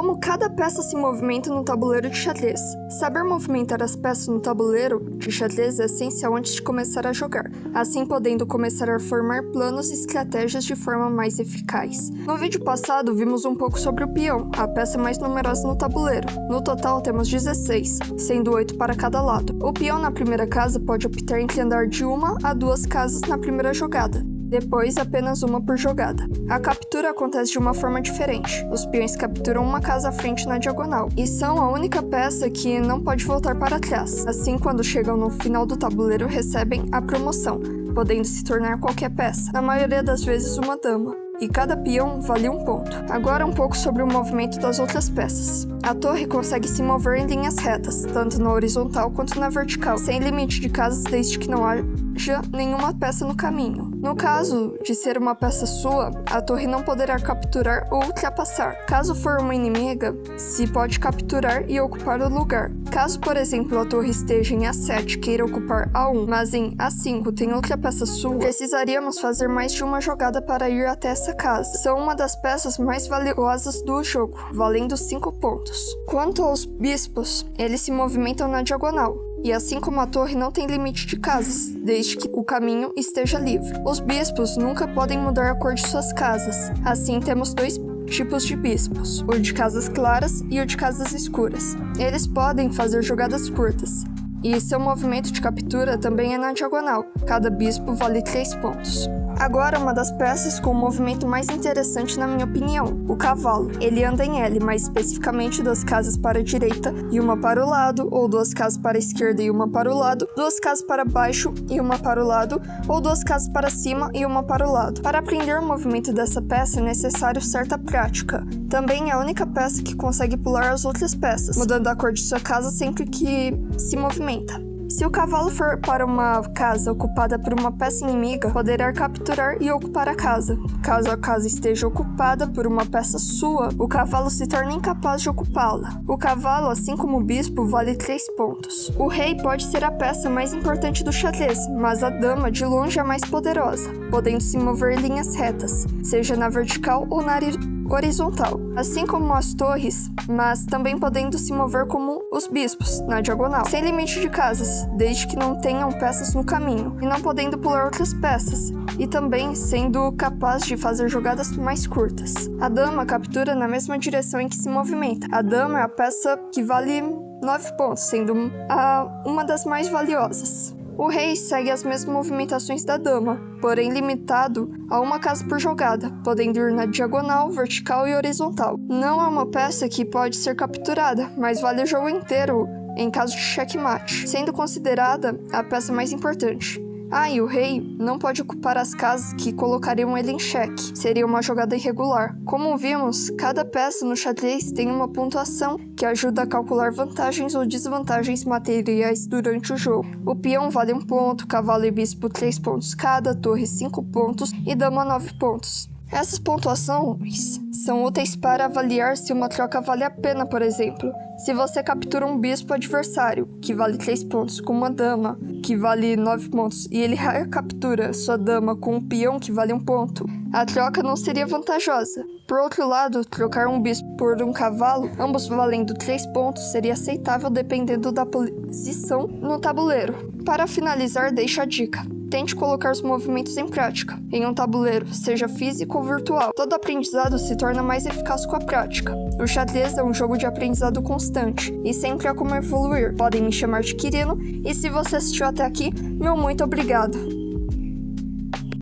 Como cada peça se movimenta no tabuleiro de xadrez. Saber movimentar as peças no tabuleiro de xadrez é essencial antes de começar a jogar, assim podendo começar a formar planos e estratégias de forma mais eficaz. No vídeo passado, vimos um pouco sobre o peão, a peça mais numerosa no tabuleiro. No total, temos 16, sendo 8 para cada lado. O peão na primeira casa pode optar entre andar de 1 a 2 casas na primeira jogada. Depois, apenas uma por jogada. A captura acontece de uma forma diferente. Os peões capturam uma casa à frente na diagonal, e são a única peça que não pode voltar para trás. Assim, quando chegam no final do tabuleiro, recebem a promoção, podendo se tornar qualquer peça, na maioria das vezes uma dama. E cada peão vale 1 ponto. Agora um pouco sobre o movimento das outras peças. A torre consegue se mover em linhas retas, tanto na horizontal quanto na vertical, sem limite de casas desde que não haja nenhuma peça no caminho. No caso de ser uma peça sua, a torre não poderá capturar ou ultrapassar. Caso for uma inimiga, se pode capturar e ocupar o lugar. Caso, por exemplo, a torre esteja em A7 e queira ocupar A1, mas em A5 tem outra peça sua, precisaríamos fazer mais de uma jogada para ir até essa casa. São uma das peças mais valiosas do jogo, valendo 5 pontos. Quanto aos bispos, eles se movimentam na diagonal. E assim como a torre não tem limite de casas, desde que o caminho esteja livre. Os bispos nunca podem mudar a cor de suas casas. Assim temos 2 tipos de bispos, o de casas claras e o de casas escuras. Eles podem fazer jogadas curtas. E seu movimento de captura também é na diagonal. Cada bispo vale 3 pontos. Agora, uma das peças com o movimento mais interessante na minha opinião, o cavalo. Ele anda em L, mais especificamente 2 casas para a direita e uma para o lado, ou 2 casas para a esquerda e uma para o lado, 2 casas para baixo e uma para o lado, ou 2 casas para cima e uma para o lado. Para aprender o movimento dessa peça é necessário certa prática. Também é a única peça que consegue pular as outras peças, mudando a cor de sua casa sempre que se movimenta. Se o cavalo for para uma casa ocupada por uma peça inimiga, poderá capturar e ocupar a casa. Caso a casa esteja ocupada por uma peça sua, o cavalo se torna incapaz de ocupá-la. O cavalo, assim como o bispo, vale 3 pontos. O rei pode ser a peça mais importante do xadrez, mas a dama de longe é a mais poderosa, podendo se mover em linhas retas, seja na vertical ou na horizontal, assim como as torres, mas também podendo se mover como os bispos, na diagonal, sem limite de casas, desde que não tenham peças no caminho, e não podendo pular outras peças, e também sendo capaz de fazer jogadas mais curtas. A dama captura na mesma direção em que se movimenta. A dama é a peça que vale 9 pontos, sendo uma das mais valiosas. O rei segue as mesmas movimentações da dama, porém limitado a uma casa por jogada, podendo ir na diagonal, vertical e horizontal. Não é uma peça que pode ser capturada, mas vale o jogo inteiro em caso de checkmate, sendo considerada a peça mais importante. E o rei não pode ocupar as casas que colocariam ele em xeque. Seria uma jogada irregular. Como vimos, cada peça no xadrez tem uma pontuação que ajuda a calcular vantagens ou desvantagens materiais durante o jogo. O peão vale 1 ponto, cavalo e bispo 3 pontos cada, torre 5 pontos e dama 9 pontos. Essas pontuações são úteis para avaliar se uma troca vale a pena, por exemplo. Se você captura um bispo adversário, que vale 3 pontos, com uma dama, que vale 9 pontos, e ele recaptura sua dama com um peão que vale 1 ponto, a troca não seria vantajosa. Por outro lado, trocar um bispo por um cavalo, ambos valendo 3 pontos, seria aceitável dependendo da posição no tabuleiro. Para finalizar, deixo a dica. Tente colocar os movimentos em prática, em um tabuleiro, seja físico ou virtual. Todo aprendizado se torna mais eficaz com a prática. O xadrez é um jogo de aprendizado constante, e sempre há como evoluir. Podem me chamar de Quirino, e se você assistiu até aqui, meu muito obrigado!